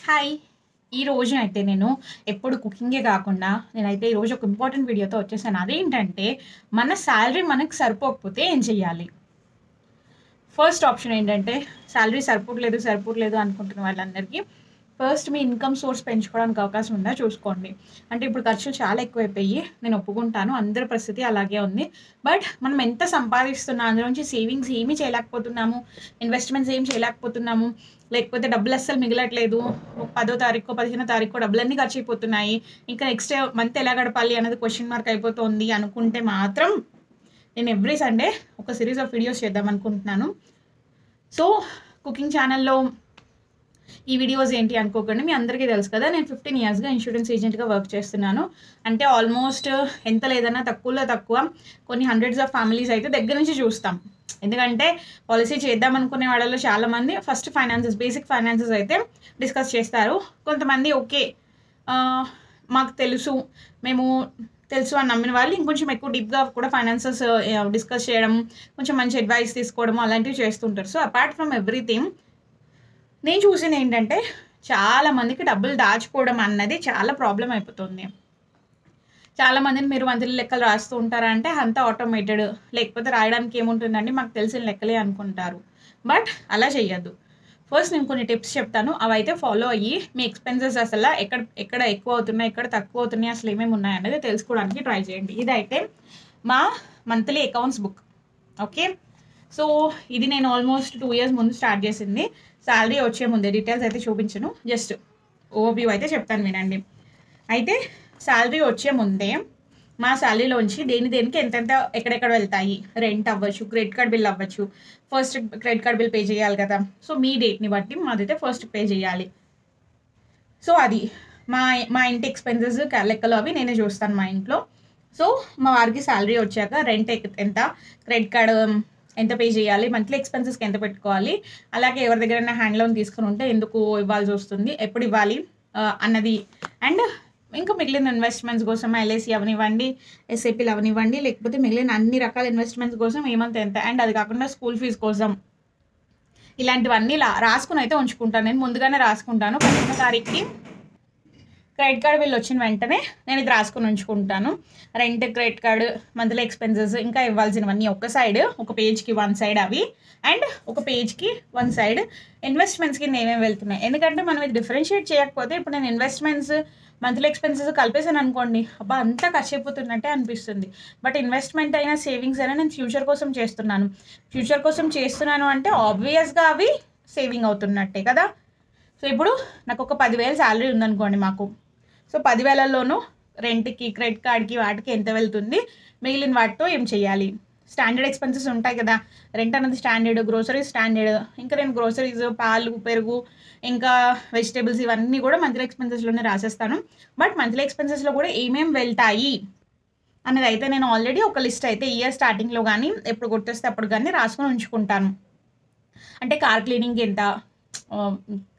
Hi! ఈరోజు అయితే నేను ఎప్పుడు కుకింగే కాకుండా నేనైతే ఈరోజు ఒక ఇంపార్టెంట్ వీడియోతో వచ్చేసాను. అదేంటంటే మన సాలరీ మనకు సరిపోకపోతే ఏం చేయాలి? ఫస్ట్ ఆప్షన్ ఏంటంటే సాలరీ సరిపోవట్లేదు అనుకుంటున్న వాళ్ళందరికీ ఫస్ట్ మీ ఇన్‌కమ్ సోర్స్ పెంచుకోవడానికి అవకాశం ఉందా చూసుకోండి. అంటే ఇప్పుడు ఖర్చులు చాలా ఎక్కువైపోయి నేను ఒప్పుకుంటాను. అందరి పరిస్థితి అలాగే ఉంది. బట్ మనం ఎంత సంపాదిస్తున్నా అందులోంచి సేవింగ్స్ ఏమీ చేయలేకపోతున్నాము. ఇన్వెస్ట్‌మెంట్స్ ఏం చేయలేకపోతున్నాము. లేకపోతే డబ్బులు అస్సలు మిగలట్లేదు. 10థ్ తారీఖో, 15థ్ తారీఖో డబ్బులన్నీ ఖర్చయిపోతున్నాయి. ఇంకా నెక్స్ట్ మంత్ ఎలా గడపాలి అన్నది క్వెషన్ మార్క్ అయిపోతోంది అనుకుంటే మాత్రం నేను ఎవ్రీ సండే ఒక సీరీస్ ఆఫ్ వీడియోస్ చేద్దాం అనుకుంటున్నాను. సో కుకింగ్ ఛానల్‌లో ఈ వీడియోస్ ఏంటి అనుకోకండి. మీ అందరికీ తెలుసు కదా, నేను 15 ఇయర్స్‌గా ఇన్సూరెన్స్ ఏజెంట్‌గా వర్క్ చేస్తున్నాను. అంటే ఆల్మోస్ట్ ఎంత లేదన్నా తక్కువలో తక్కువ కొన్ని హండ్రెడ్స్ ఆఫ్ ఫ్యామిలీస్ అయితే దగ్గర నుంచి చూస్తాం. ఎందుకంటే పాలసీ చేద్దాం అనుకునే వాళ్ళలో చాలామంది ఫస్ట్ బేసిక్ ఫైనాన్సెస్ అయితే డిస్కస్ చేస్తారు. కొంతమంది ఓకే మాకు మేము తెలుసు అని నమ్మిన వాళ్ళు ఇంకొంచెం ఎక్కువ డీప్‌గా కూడా ఫైనాన్సెస్ డిస్కస్ చేయడం, కొంచెం మంచి అడ్వైస్ తీసుకోవడం అలాంటివి చేస్తుంటారు. సో అపార్ట్ ఫ్రమ్ ఎవ్రీథింగ్ నేను చూసింది ఏంటంటే చాలామందికి డబ్బులు దాచుకోవడం అన్నది చాలా ప్రాబ్లం అయిపోతుంది. చాలామందిని మీరు మంత్లీ లెక్కలు రాస్తూ ఉంటారా అంటే అంతా ఆటోమేటెడ్, లేకపోతే రాయడానికి ఏముంటుందండి మాకు తెలిసిన లెక్కలే అనుకుంటారు. బట్ అలా చేయొద్దు. ఫస్ట్ నేను కొన్ని టిప్స్ చెప్తాను. అవైతే ఫాలో అయ్యి మీ ఎక్స్‌పెన్సెస్ అసలు ఎక్కడ ఎక్కువ అవుతున్నాయి, ఎక్కడ తక్కువ అవుతున్నాయి, అసలు ఏమేమి ఉన్నాయనేది తెలుసుకోవడానికి ట్రై చేయండి. ఇదైతే మా monthly accounts book. Okay. So ఇది నేను ఆల్మోస్ట్ 2 ఇయర్స్ ముందు స్టార్ట్ చేసింది. సాలరీ వచ్చే ముందే డీటెయిల్స్ అయితే చూపించను. జస్ట్ ఓవర్‌వ్యూ అయితే చెప్తాను వినండి. అయితే సాలరీ వచ్చే ముందే మా సాలరీలోంచి దేనికి ఎంతెంత ఎక్కడెక్కడ వెళ్తాయి, రెంట్ అవ్వచ్చు, క్రెడిట్ కార్డ్ బిల్ అవ్వచ్చు. First credit card bill pay చేయాలి కదా. సో మీ డేట్‌ని బట్టి మాదైతే ఫస్ట్ పే చేయాలి. సో అది మా మా ఇంటి ఎక్స్‌పెన్సెస్ లెక్కలు అవి నేనే చూస్తాను మా ఇంట్లో. సో మా వారికి సాలరీ వచ్చాక రెంట్ ఎంత, క్రెడిట్ కార్డ్ ఎంత పే చేయాలి, మంత్లీ ఎక్స్‌పెన్సెస్‌కి ఎంత పెట్టుకోవాలి, అలాగే ఎవరి దగ్గరైనా హ్యాండ్ లోన్ తీసుకొని ఉంటే ఎందుకు ఇవ్వాల్సి వస్తుంది, ఎప్పుడు ఇవ్వాలి అన్నది. అండ్ ఇంకా మిగిలిన ఇన్వెస్ట్మెంట్స్ కోసం ఎల్ఐసి అవనివ్వండి, ఎస్ఐపీలు అవనివ్వండి, లేకపోతే మిగిలిన అన్ని రకాల ఇన్వెస్ట్మెంట్స్ కోసం ఏమంత ఎంత, అండ్ అది కాకుండా స్కూల్ ఫీజు కోసం ఇలాంటివన్నీ రాసుకుని అయితే ఉంచుకుంటాను. నేను ముందుగానే రాసుకుంటాను. 15వ తారీఖుకి క్రెడిట్ కార్డ్ బిల్ వచ్చిన వెంటనే నేను ఇది రాసుకొని ఉంచుకుంటాను. Rent, credit card, monthly expenses, ఇంకా ఇవ్వాల్సినవన్నీ ఒక పేజ్‌కి 1 సైడ్ అవి, అండ్ ఒక పేజ్‌కి 1 సైడ్ ఇన్వెస్ట్మెంట్స్ కింద ఏమేమి వెళ్తున్నాయి. ఎందుకంటే మనం ఇది డిఫరెన్షియేట్ చేయకపోతే ఇప్పుడు నేను ఇన్వెస్ట్మెంట్స్, మంత్లీ ఎక్స్‌పెన్సెస్ కలిపేసాను అనుకోండి, అబ్బా అంతా ఖర్చు అయిపోతున్నట్టే అనిపిస్తుంది. బట్ ఇన్వెస్ట్మెంట్ అయినా సేవింగ్స్ అయినా నేను ఫ్యూచర్ కోసం చేస్తున్నాను అంటే ఆబ్వియస్గా అవి సేవింగ్ అవుతున్నట్టే కదా. సో ఇప్పుడు నాకు ఒక 10,000 సాలరీ ఉందనుకోండి మాకు. సో 10,000లోనూ రెంట్‌కి, క్రెడిట్ కార్డ్‌కి వాటికి ఎంత వెళ్తుంది, మిగిలిన వాటితో ఏం చేయాలి. స్టాండర్డ్ ఎక్స్‌పెన్సెస్ ఉంటాయి కదా. రెంట్ అనేది స్టాండర్డ్, గ్రోసరీస్ స్టాండర్డ్. ఇంకా నేను గ్రోసరీస్, పాలు, పెరుగు, ఇంకా వెజిటేబుల్స్ ఇవన్నీ కూడా మంత్లీ ఎక్స్‌పెన్సెస్‌లోనే రాసేస్తాను. బట్ మంత్లీ ఎక్స్‌పెన్సెస్‌లో కూడా ఏమేమి వెళ్తాయి అనేది అయితే నేను ఆల్రెడీ ఒక లిస్ట్ అయితే ఇయర్ స్టార్టింగ్‌లో కానీ ఎప్పుడు గుర్తొస్తే అప్పుడు కానీ రాసుకొని ఉంచుకుంటాను. అంటే కార్ క్లీనింగ్‌కి ఎంత,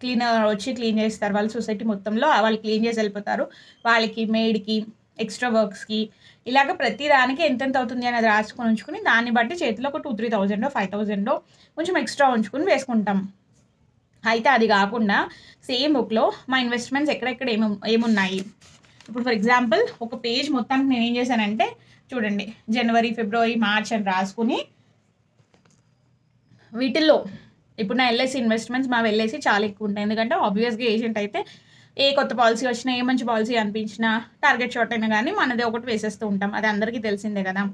క్లీనర్ వచ్చి క్లీన్ చేస్తారు వాళ్ళు సొసైటీ మొత్తంలో, వాళ్ళు క్లీన్ చేసి వెళ్ళిపోతారు. వాళ్ళకి, మెయిడ్‌కి, ఎక్స్ట్రా వర్క్స్‌కి, ఇలాగ ప్రతి దానికి ఎంతెంత అవుతుంది అనేది రాసుకొని ఉంచుకుని దాన్ని బట్టి చేతిలో ఒక 2,000-3,000 5,000 కొంచెం ఎక్స్ట్రా ఉంచుకుని వేసుకుంటాం. అయితే అది కాకుండా సేమ్ బుక్‌లో మా ఇన్వెస్ట్మెంట్స్ ఎక్కడెక్కడ ఏమున్నాయి. ఇప్పుడు ఫర్ ఎగ్జాంపుల్ ఒక పేజ్ మొత్తానికి నేను ఏం చేశానంటే చూడండి, జనవరి, ఫిబ్రవరి, మార్చ్ అని రాసుకుని వీటిల్లో ఇప్పుడు నా ఎల్ఐసి ఇన్వెస్ట్మెంట్స్ మా ఎల్ఐసి చాలా ఎక్కువ ఉంటాయి. ఎందుకంటే ఆబ్వియస్గా ఏజెంట్ అయితే ఏ కొత్త పాలసీ వచ్చినా, ఏ మంచి పాలసీ అనిపించినా, టార్గెట్ షార్ట్ అయినా కానీ మనది ఒకటి వేసేస్తూ ఉంటాం. అది అందరికీ తెలిసిందే కదా.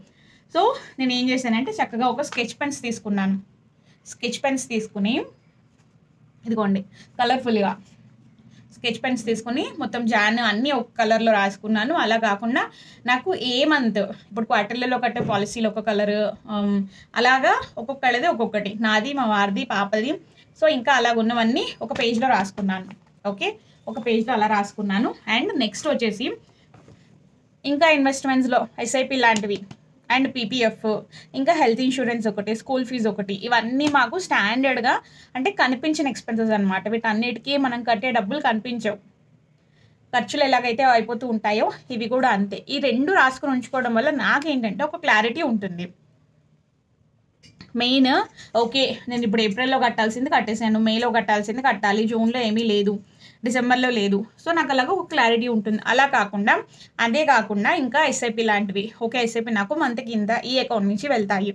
సో నేను ఏం చేశానంటే చక్కగా ఒక స్కెచ్ పెన్స్ తీసుకుని ఇదిగోండి కలర్ఫుల్గా స్కెచ్ పెన్స్ తీసుకుని మొత్తం అన్నీ ఒక కలర్లో రాసుకున్నాను. అలా కాకుండా నాకు ఏ మంత్ ఇప్పుడు క్వార్టర్లలో కట్టే పాలసీలు ఒక కలరు, అలాగా ఒక్కొక్కళ్ళది ఒక్కొక్కటి, నాది, మా వారిది, పాపది. సో ఇంకా అలాగ ఉన్నవన్నీ ఒక పేజ్లో రాసుకున్నాను. ఓకే, ఒక పేజ్లో అలా రాసుకున్నాను. అండ్ నెక్స్ట్ వచ్చేసి ఇంకా ఇన్వెస్ట్మెంట్స్లో ఎస్ఐపి లాంటివి, అండ్ పీపీఎఫ్, ఇంకా హెల్త్ ఇన్సూరెన్స్ ఒకటి, స్కూల్ ఫీజు ఒకటి, ఇవన్నీ మాకు స్టాండర్డ్గా అంటే కనిపించిన ఎక్స్పెన్సెస్ అనమాట. వీటన్నిటికీ మనం కట్టే డబ్బులు కనిపించవు. ఖర్చులు ఎలాగైతే అయిపోతూ ఉంటాయో ఇవి కూడా అంతే. ఈ 2 రాసుకొని ఉంచుకోవడం వల్ల నాకేంటంటే ఒక క్లారిటీ ఉంటుంది. మెయిన్ ఓకే, నేను ఇప్పుడు ఏప్రిల్లో కట్టాల్సింది కట్టేసాను, మేలో కట్టాల్సింది కట్టాలి, జూన్లో ఏమీ లేదు, డిసెంబర్లో లేదు. సో నాకు అలాగా ఒక క్లారిటీ ఉంటుంది. అలా కాకుండా అదే కాకుండా ఇంకా ఎస్ఐపి లాంటివి. ఓకే, ఎస్ఐపి నాకు మంత్కి ఇంత ఈ అకౌంట్ నుంచి వెళ్తాయి,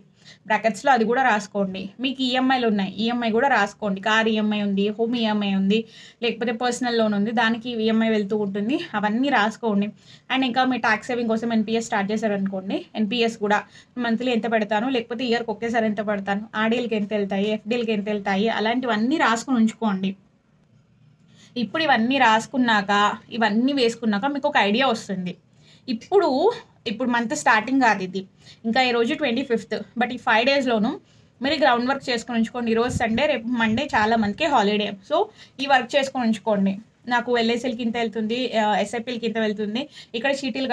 బ్రాకెట్స్లో అది కూడా రాసుకోండి. మీకు ఈఎంఐలు ఉన్నాయి, ఈఎంఐ కూడా రాసుకోండి. కార్ ఈఎంఐ ఉంది, హోమ్ ఈఎంఐ ఉంది, లేకపోతే పర్సనల్ లోన్ ఉంది, దానికి ఈఎంఐ వెళ్తూ ఉంటుంది. అవన్నీ రాసుకోండి. అండ్ ఇంకా మీ ట్యాక్స్ సేవింగ్ కోసం ఎన్పిఎస్ స్టార్ట్ చేశారనుకోండి, ఎన్పిఎస్ కూడా మంత్లీ ఎంత పెడతాను, లేకపోతే ఇయర్కి ఒకేసారి ఎంత పెడతాను, ఆర్డీఎల్కి ఎంత వెళ్తాయి, ఎఫ్డీఎల్కి ఎంత వెళ్తాయి, అలాంటివన్నీ రాసుకుని ఉంచుకోండి. ఇప్పుడు ఇవన్నీ రాసుకున్నాక, ఇవన్నీ వేసుకున్నాక మీకు ఒక ఐడియా వస్తుంది. ఇప్పుడు మంత్ స్టార్టింగ్ కాదు ఇది, ఇంకా ఈరోజు 25th. బట్ ఈ 5 డేస్లోనూ మీరు గ్రౌండ్ వర్క్ చేసుకొని ఉంచుకోండి. ఈరోజు సండే, రేపు మండే చాలా మందికి హాలిడే. సో ఈ వర్క్ చేసుకొని ఉంచుకోండి. నాకు ఎల్ఐసీలకి ఇంత వెళ్తుంది, ఎస్ఐపీలకి ఇంత వెళ్తుంది, ఇక్కడ చీటీలు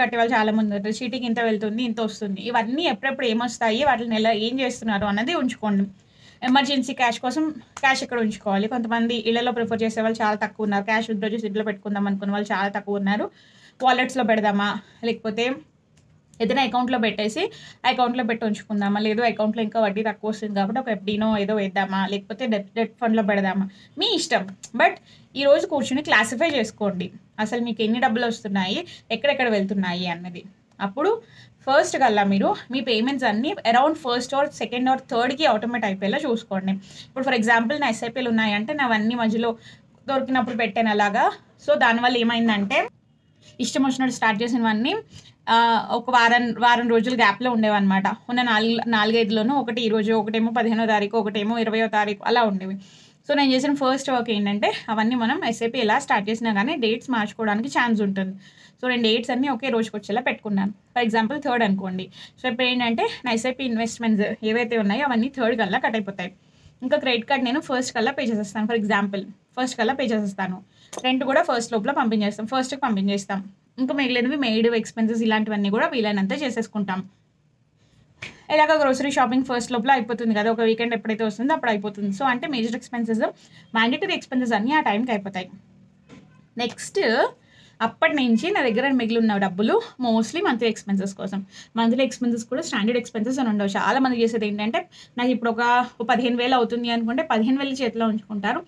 కట్టే వాళ్ళు చాలా మంది ఉంటారు, చీటీకి ఇంత వెళ్తుంది, ఇంత వస్తుంది. ఇవన్నీ ఎప్పుడెప్పుడు ఏమొస్తాయి, వాటిని ఎలా ఏం చేస్తున్నారు అన్నది ఉంచుకోండి. ఎమర్జెన్సీ క్యాష్ కోసం క్యాష్ ఎక్కడ ఉంచుకోవాలి. కొంతమంది ఇళ్లలో ప్రిఫర్ చేసే వాళ్ళు చాలా తక్కువ ఉన్నారు. క్యాష్ విత్డ్రా చేసి ఇంట్లో పెట్టుకుందాం అనుకున్న వాళ్ళు చాలా తక్కువ ఉన్నారు. వాలెట్స్లో పెడదామా, లేకపోతే ఏదైనా అకౌంట్లో పెట్టేసి అకౌంట్లో పెట్టి ఉంచుకుందామా, లేదు అకౌంట్లో ఇంకా వడ్డీ తక్కువ వస్తుంది కాబట్టి ఒక ఎఫ్డీనో ఏదో వేద్దామా, లేకపోతే డెట్ ఫండ్లో పెడదామా, మీ ఇష్టం. బట్ ఈరోజు కూర్చుని క్లాసిఫై చేసుకోండి అసలు మీకు ఎన్ని డబ్బులు వస్తున్నాయి, ఎక్కడెక్కడ వెళ్తున్నాయి అన్నది. అప్పుడు ఫస్ట్ కల్లా మీరు మీ పేమెంట్స్ అన్నీ around 1st or 2nd or 3rdకి ఆటోమేట్ అయిపోయేలా చూసుకోండి. ఇప్పుడు ఫర్ ఎగ్జాంపుల్ నా ఎస్ఐపీలు ఉన్నాయంటే నావన్నీ మధ్యలో దొరికినప్పుడు పెట్టాను అలాగా. సో దానివల్ల ఏమైందంటే ఇష్టం వచ్చినట్టు స్టార్ట్ చేసినవన్నీ ఒక వారం రోజులు గ్యాప్లో ఉండేవన్నమాట. ఉన్న 4-5లోనూ ఒకటి ఈరోజు, ఒకటేమో 15వ తారీఖు, ఒకటేమో 20వ తారీఖు అలా ఉండేవి. సో నేను చేసిన ఫస్ట్ వర్క్ ఏంటంటే అవన్నీ మనం ఎస్ఐపి ఎలా స్టార్ట్ చేసినా కానీ డేట్స్ మార్చుకోవడానికి ఛాన్స్ ఉంటుంది. సో నేను డేట్స్ అన్నీ ఒకే రోజుకి వచ్చేలా పెట్టుకున్నాను. ఫర్ ఎగ్జాంపుల్ 3rd అనుకోండి. సో ఇప్పుడు ఏంటంటే నా ఎస్ఐపి ఇన్వెస్ట్మెంట్స్ ఏవైతే ఉన్నాయో అవన్నీ 3rd కల్లా కట్ అయిపోతాయి. ఇంకా క్రెడిట్ కార్డ్ నేను 1st కల్లా పే చేసేస్తాను. ఫర్ ఎగ్జాంపుల్ 1st కల్లా పే చేసేస్తాను. రెంట్ కూడా 1st లోపల పంపించేస్తాం, 1stకి పంపించేస్తాం. ఇంకా మిగిలినవి మెయిడ్ ఎక్స్పెన్సెస్ ఇలాంటివన్నీ కూడా వీలైనంత చేసేసుకుంటాం. ఇలాగ గ్రోసరీ షాపింగ్ 1st లోపల అయిపోతుంది కదా, ఒక వీకెండ్ ఎప్పుడైతే వస్తుందో అప్పుడు అయిపోతుంది. సో అంటే మేజర్ ఎక్స్పెన్సెస్, మ్యాండేటరీ ఎక్స్పెన్సెస్ అన్నీ ఆ టైంకి అయిపోతాయి. నెక్స్ట్ అప్పటి నుంచి నా దగ్గర మిగిలి ఉన్న డబ్బులు మోస్ట్లీ మంత్లీ ఎక్స్పెన్సెస్ కోసం. మంత్లీ ఎక్స్పెన్సెస్ కూడా స్టాండర్డ్ ఎక్స్పెన్సెస్ అని ఉండవు. చాలా మంది చేసేది ఏంటంటే నాకు ఇప్పుడు ఒక 15,000 అవుతుంది అనుకుంటే 15,000 చేతిలో ఉంచుకుంటారు.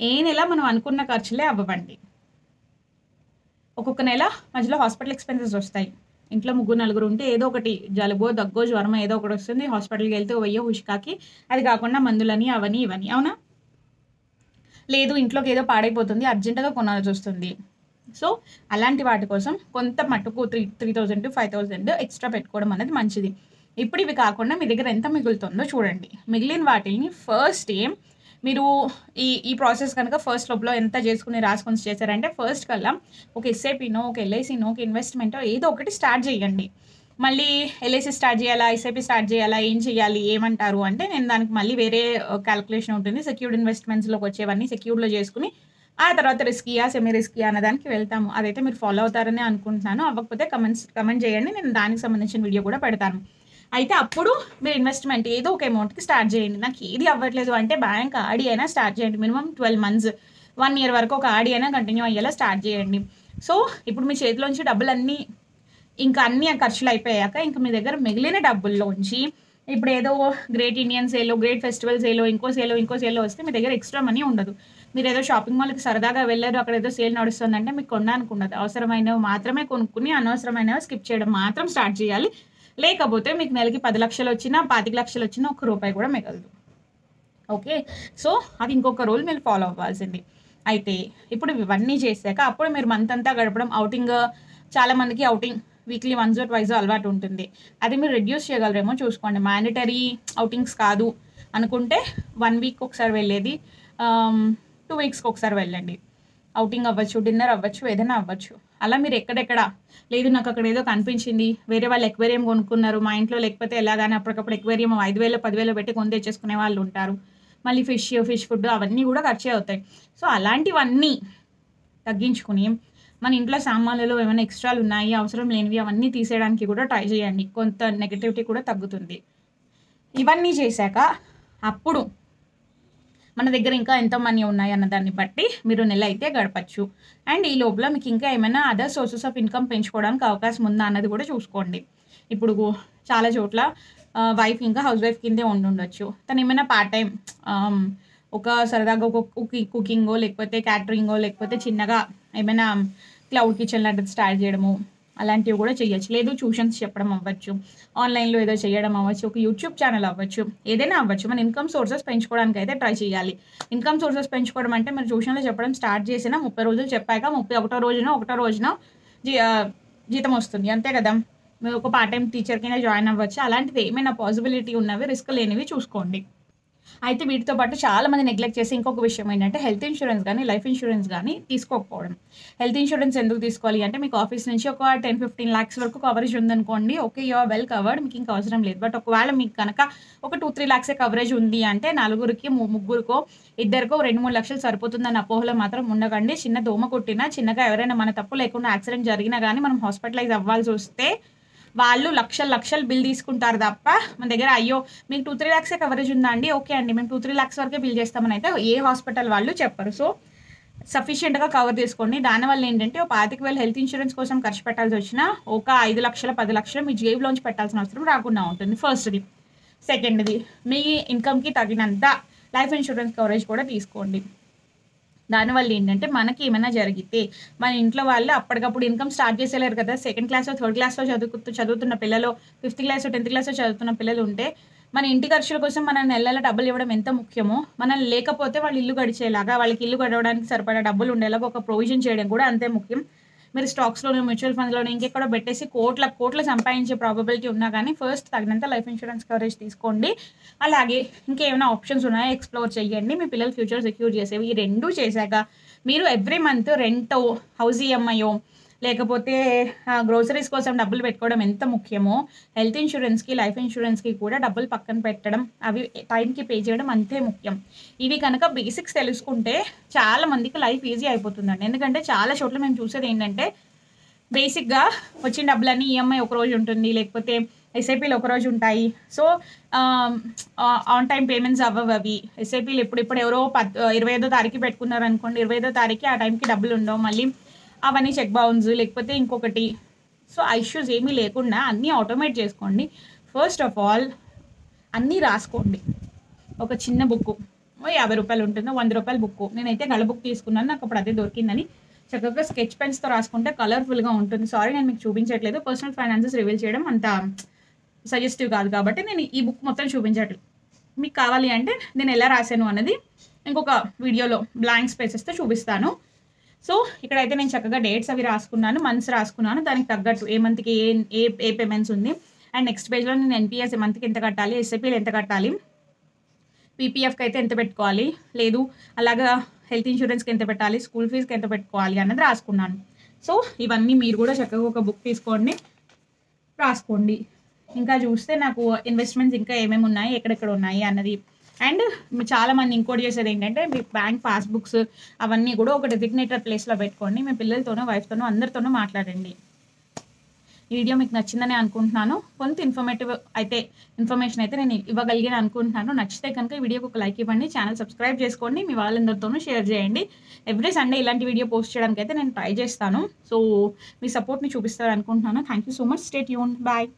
ఏ నెల మనం అనుకున్న ఖర్చులే అవ్వండి. ఒక్కొక్క నెల మధ్యలో హాస్పిటల్ ఎక్స్పెన్సెస్ వస్తాయి. ఇంట్లో 3-4 ఉంటే ఏదో ఒకటి జలుబో, దగ్గో, జ్వరమో ఏదో ఒకటి వస్తుంది. హాస్పిటల్కి వెళ్తే వెయ్యో హుష్కాకి, అది కాకుండా మందులని అవన్నీ ఇవన్నీ. అవునా? లేదు ఇంట్లోకి ఏదో పాడైపోతుంది, అర్జెంటుగా కొనాల్సి వస్తుంది. సో అలాంటి వాటి కోసం కొంత మటుకు 3,000 to 5,000 ఎక్స్ట్రా పెట్టుకోవడం అనేది మంచిది. ఇప్పుడు ఇవి కాకుండా మీ దగ్గర ఎంత మిగులుతుందో చూడండి. మిగిలిన వాటిని ఫస్ట్ మీరు ఈ ప్రాసెస్ కనుక ఫస్ట్ లోపల ఎంత రాసుకొని చేశారంటే ఫస్ట్ కల్లా ఒక ఎస్ఐపినో, ఒక ఎల్ఐసినో, ఒక ఇన్వెస్ట్మెంటో ఏదో ఒకటి స్టార్ట్ చేయండి. మళ్ళీ ఎల్ఐసి స్టార్ట్ చేయాలా, ఎస్ఐపి స్టార్ట్ చేయాలా, ఏం చేయాలి, ఏమంటారు అంటే నేను దానికి మళ్ళీ వేరే క్యాలిక్యులేషన్ ఉంటుంది. సెక్యూర్డ్ ఇన్వెస్ట్మెంట్స్లోకి వచ్చేవన్నీ సెక్యూర్డ్లో చేసుకుని ఆ తర్వాత రిస్కీయా, సెమీ రిస్కీయా అన్నదానికి వెళ్తాము. అదైతే మీరు ఫాలో అవుతారని అనుకుంటున్నాను. అవ్వకపోతే కమెంట్ చేయండి, నేను దానికి సంబంధించిన వీడియో కూడా పెడతాను. అయితే అప్పుడు మీరు ఇన్వెస్ట్మెంట్ ఏదో ఒక అమౌంట్కి స్టార్ట్ చేయండి. నాకు ఏది అవ్వట్లేదు అంటే బ్యాంక్ ఆడి అయినా స్టార్ట్ చేయండి. మినిమం 12 months, 1 year వరకు ఒక ఆడి అయినా కంటిన్యూ అయ్యేలా స్టార్ట్ చేయండి. సో ఇప్పుడు మీ చేతిలోంచి డబ్బులన్నీ ఇంకా అన్ని ఖర్చులు అయిపోయాక ఇంకా మీ దగ్గర మిగిలిన డబ్బుల్లోంచి ఇప్పుడు ఏదో గ్రేట్ ఇండియన్ సేలో, గ్రేట్ ఫెస్టివల్ సేలో, ఇంకో సేలో వస్తే మీ దగ్గర ఎక్స్ట్రా మనీ ఉండదు. మీరు ఏదో షాపింగ్ మాల్కి సరదాగా వెళ్ళారు, అక్కడ ఏదో సేల్ నడుస్తుందంటే మీకు కొనడానికి ఉండదు. అవసరమైనవి మాత్రమే కొనుక్కుని అనవసరమైనవి స్కిప్ చేయడం మాత్రం స్టార్ట్ చేయాలి. లేకపోతే మీకు నెలకి 10 లక్షలు వచ్చినా, 25 లక్షలు వచ్చినా ₹1 కూడా మిగలదు. ఓకే, సో అది ఇంకొక రూల్ మీరు ఫాలో అవ్వాల్సింది. అయితే ఇప్పుడు ఇవన్నీ చేశాక అప్పుడు మీరు మంత్ అంతా గడపడం, ఔటింగ్, చాలామందికి ఔటింగ్ వీక్లీ 1 or 2 అలవాటు ఉంటుంది. అది మీరు రెడ్యూస్ చేయగలరేమో చూసుకోండి. మ్యాండటరీ ఔటింగ్స్ కాదు అనుకుంటే 1 week ఒకసారి వెళ్ళేది, 2 weeksకి ఒకసారి వెళ్ళండి. ఔటింగ్ అవ్వచ్చు, డిన్నర్ అవ్వచ్చు, ఏదైనా అవ్వచ్చు. అలా మీరు ఎక్కడెక్కడ లేదు నాకు అక్కడ ఏదో కనిపించింది, వేరే వాళ్ళు ఎక్వేరియం కొనుక్కున్నారు, మా ఇంట్లో లేకపోతే ఎలాగానే అప్పటికప్పుడు ఎక్వేరియం 5,000, 10,000 పెట్టి కొని తెచ్చేసుకునే వాళ్ళు ఉంటారు. మళ్ళీ ఫిష్ ఫుడ్ అవన్నీ కూడా ఖర్చే అవుతాయి. సో అలాంటివన్నీ తగ్గించుకుని మన ఇంట్లో సామాన్లలో ఏమైనా ఎక్స్ట్రాలు ఉన్నాయి, అవసరం లేనివి అవన్నీ తీసేయడానికి కూడా ట్రై చేయండి. కొంత నెగటివిటీ కూడా తగ్గుతుంది. ఇవన్నీ చేశాక అప్పుడు మన దగ్గర ఇంకా ఎంత మనీ ఉన్నాయి అన్న దాన్ని బట్టి మీరు నెల అయితే గడపచ్చు. అండ్ ఈ లోపల మీకు ఇంకా ఏమైనా అదర్ సోర్సెస్ ఆఫ్ ఇన్కమ్ పెంచుకోవడానికి అవకాశం ఉందా అన్నది కూడా చూసుకోండి. ఇప్పుడు చాలా చోట్ల వైఫ్ ఇంకా హౌస్ వైఫ్ కిందే ఉండొచ్చు. తను ఏమైనా పార్ట్ టైం ఒక సరదాగా ఒక కుకింగో లేకపోతే క్యాటరింగో లేకపోతే చిన్నగా ఏమైనా క్లౌడ్ కిచెన్ లాంటిది స్టార్ట్ చేయడము అలాంటివి కూడా చేయొచ్చు. లేదు ట్యూషన్స్ చెప్పడం అవ్వచ్చు, ఆన్లైన్లో ఏదో చేయడం అవ్వచ్చు, ఒక యూట్యూబ్ ఛానల్ అవ్వచ్చు, ఏదైనా అవ్వచ్చు. మన ఇన్కమ్ సోర్సెస్ పెంచుకోవడానికి అయితే ట్రై చేయాలి. ఇన్కమ్ సోర్సెస్ పెంచుకోవడం అంటే మీరు ట్యూషన్లో చెప్పడం స్టార్ట్ చేసిన 30 రోజులు చెప్పాక 31 రోజున జీతం వస్తుంది, అంతే కదా. మీరు ఒక పార్ట్ టైం టీచర్ కింద జాయిన్ అవ్వచ్చు. అలాంటిది ఏమైనా పాసిబిలిటీ ఉన్నవి, రిస్క్ లేనివి చూసుకోండి. అయితే వీటితో పాటు చాలామంది నెగ్లెక్ట్ చేసి ఇంకొక విషయం ఏంటంటే హెల్త్ ఇన్సూరెన్స్ కానీ లైఫ్ ఇన్సూరెన్స్ కానీ తీసుకోకపోవడం. హెల్త్ ఇన్సూరెన్స్ ఎందుకు తీసుకోవాలి అంటే మీకు ఆఫీస్ నుంచి ఒక 10-15 lakhs వరకు కవరేజ్ ఉందనుకోండి, okay you are well covered, మీకు ఇంకా అవసరం లేదు. బట్ ఒకవేళ మీకు కనుక ఒక 2-3 lakhs కవరేజ్ ఉంది అంటే నలుగురికి ముగ్గురికో ఇద్దరికో 2-3 లక్షలు సరిపోతుందని అపోహలో మాత్రం ఉండకండి. చిన్న దోమ కొట్టినా, చిన్నగా ఎవరైనా మన తప్పు లేకుండా యాక్సిడెంట్ జరిగినా కానీ మనం హాస్పిటలైజ్ అవ్వాల్సి వస్తే వాళ్ళు లక్షలు బిల్ తీసుకుంటారు తప్ప మన దగ్గర అయ్యో మీకు 2-3 lakhs కవరేజ్ ఉందా అండి, ఓకే అండి మేము 2-3 lakhs వరకే బిల్ చేస్తామని అయితే ఏ హాస్పిటల్ వాళ్ళు చెప్పరు. సో సఫిషియెంట్గా కవర్ చేసుకోండి. దానివల్ల ఏంటంటే ఒక 25,000 హెల్త్ ఇన్సూరెన్స్ కోసం ఖర్చు పెట్టాల్సి వచ్చినా ఒక 5 లక్షలు 10 లక్షలు మీ జేబులోంచి పెట్టాల్సిన అవసరం రాకుండా ఉంటుంది. ఫస్ట్ది. సెకండ్ది, మీ ఇన్కమ్కి తగినంత లైఫ్ ఇన్సూరెన్స్ కవరేజ్ కూడా తీసుకోండి. దానివల్ల ఏంటంటే మనకి ఏమైనా జరిగితే మన ఇంట్లో వాళ్ళు అప్పటికప్పుడు ఇన్కమ్ స్టార్ట్ చేసేలేరు కదా. 2nd క్లాస్లో 3rd క్లాస్లో చదువుతున్న పిల్లలు, 5th క్లాస్ 10th క్లాస్లో చదువుతున్న పిల్లలు ఉంటే మన ఇంటి ఖర్చుల కోసం మన నెలల డబ్బులు ఇవ్వడం ఎంత ముఖ్యమో, మనం లేకపోతే వాళ్ళు ఇల్లు గడిచేలాగా, వాళ్ళకి ఇల్లు గడవడానికి సరిపడా డబ్బులు ఉండేలాగా ఒక ప్రొవిజన్ చేయడం కూడా అంతే ముఖ్యం. మీరు స్టాక్స్లోనే, మ్యూచువల్ ఫండ్స్లోనే ఇంకెక్కడ పెట్టేసి కోట్ల సంపాదించే ప్రాబబిలిటీ ఉన్నా కానీ ఫస్ట్ తగినంత లైఫ్ ఇన్సూరెన్స్ కవరేజ్ తీసుకోండి. అలాగే ఇంకేమైనా ఆప్షన్స్ ఉన్నాయో ఎక్స్ప్లోర్ చేయండి. మీ పిల్లల ఫ్యూచర్ సెక్యూర్ చేసేవి ఈ రెండు చేశాక మీరు ఎవ్రీ మంత్ రెంటో, హౌస్ ఈఎంఐయో లేకపోతే గ్రోసరీస్ కోసం డబ్బులు పెట్టుకోవడం ఎంత ముఖ్యమో హెల్త్ ఇన్సూరెన్స్కి, లైఫ్ ఇన్సూరెన్స్కి కూడా డబ్బులు పక్కన పెట్టడం, అవి టైంకి పే చేయడం అంతే ముఖ్యం. ఇవి కనుక బేసిక్స్ తెలుసుకుంటే చాలా మందికి లైఫ్ ఈజీ అయిపోతుందండి. ఎందుకంటే చాలా చోట్ల మేము చూసేది ఏంటంటే బేసిక్గా వచ్చిన డబ్బులన్నీ ఈఎంఐ ఒకరోజు ఉంటుంది, లేకపోతే ఎస్ఐపీలు ఒకరోజు ఉంటాయి. సో ఆన్ టైం పేమెంట్స్ అవ్వవు. అవి ఎస్ఐపీలు ఇప్పుడు ఎవరో 25వ తారీఖు పెట్టుకున్నారు అనుకోండి, 25వ తారీఖు ఆ టైంకి డబ్బులు ఉండవు, మళ్ళీ అవన్నీ చెక్ బౌన్స్ లేకపోతే ఇంకొకటి. సో ఆ ఇష్యూస్ ఏమీ లేకుండా అన్నీ ఆటోమేట్ చేసుకోండి. ఫస్ట్ ఆఫ్ ఆల్ అన్నీ రాసుకోండి. ఒక చిన్న బుక్ 50 రూపాయలు ఉంటుందో, 100 రూపాయల బుక్, నేనైతే గల బుక్ తీసుకున్నాను, నాకు అప్పుడు అదే దొరికిందని చక్కగా స్కెచ్ పెన్స్తో రాసుకుంటే కలర్ఫుల్గా ఉంటుంది. సారీ నేను మీకు చూపించట్లేదు, పర్సనల్ ఫైనాన్సెస్ రివీల్ చేయడం అంత సజెస్టివ్ కాదు కాబట్టి నేను ఈ బుక్ మొత్తం చూపించట్లేదు. మీకు కావాలి అంటే నేను ఎలా రాశాను అన్నది ఇంకొక వీడియోలో బ్లాంక్ స్పేసెస్తో చూపిస్తాను. సో ఇక్కడైతే నేను చక్కగా డేట్స్ అవి రాసుకున్నాను, మంత్స్ రాసుకున్నాను, దానికి తగ్గట్టు ఏ మంత్కి ఏ పేమెంట్స్ ఉంది. అండ్ నెక్స్ట్ పేజ్లో నేను ఎన్పిఎస్ మంత్కి ఎంత కట్టాలి, ఎస్ఐపీలు ఎంత కట్టాలి, పీపీఎఫ్కి అయితే ఎంత పెట్టుకోవాలి, లేదు అలాగా హెల్త్ ఇన్సూరెన్స్కి ఎంత పెట్టాలి, స్కూల్ ఫీజుకి ఎంత పెట్టుకోవాలి అన్నది రాసుకున్నాను. సో ఇవన్నీ మీరు కూడా చక్కగా ఒక బుక్ తీసుకోండి, రాసుకోండి. ఇంకా చూస్తే నాకు ఇన్వెస్ట్మెంట్స్ ఇంకా ఏమేమి ఉన్నాయి, ఎక్కడెక్కడ ఉన్నాయి అన్నది. అండ్ చాలామంది ఇంకోటి చేసేది ఏంటంటే మీ బ్యాంక్ పాస్బుక్స్ అవన్నీ కూడా ఒక డెసిగ్నేటెడ్ ప్లేస్లో పెట్టుకోండి. మీ పిల్లలతోనో, వైఫ్తోనో అందరితోనూ మాట్లాడండి. ఈ వీడియో మీకు నచ్చిందని అనుకుంటున్నాను. కొంత ఇన్ఫర్మేషన్ అయితే నేను ఇవ్వగలిగాను అనుకుంటున్నాను. నచ్చితే కనుక ఈ వీడియోకి ఒక లైక్ ఇవ్వండి, ఛానల్ సబ్స్క్రైబ్ చేసుకోండి, మీ వాళ్ళందరితోనూ షేర్ చేయండి. ఎవ్రీ సండే ఇలాంటి వీడియో పోస్ట్ చేయడానికి అయితే నేను ట్రై చేస్తాను. సో మీ సపోర్ట్ని చూపిస్తారు అనుకుంటున్నాను. Thank you so much. Stay tuned. Bye.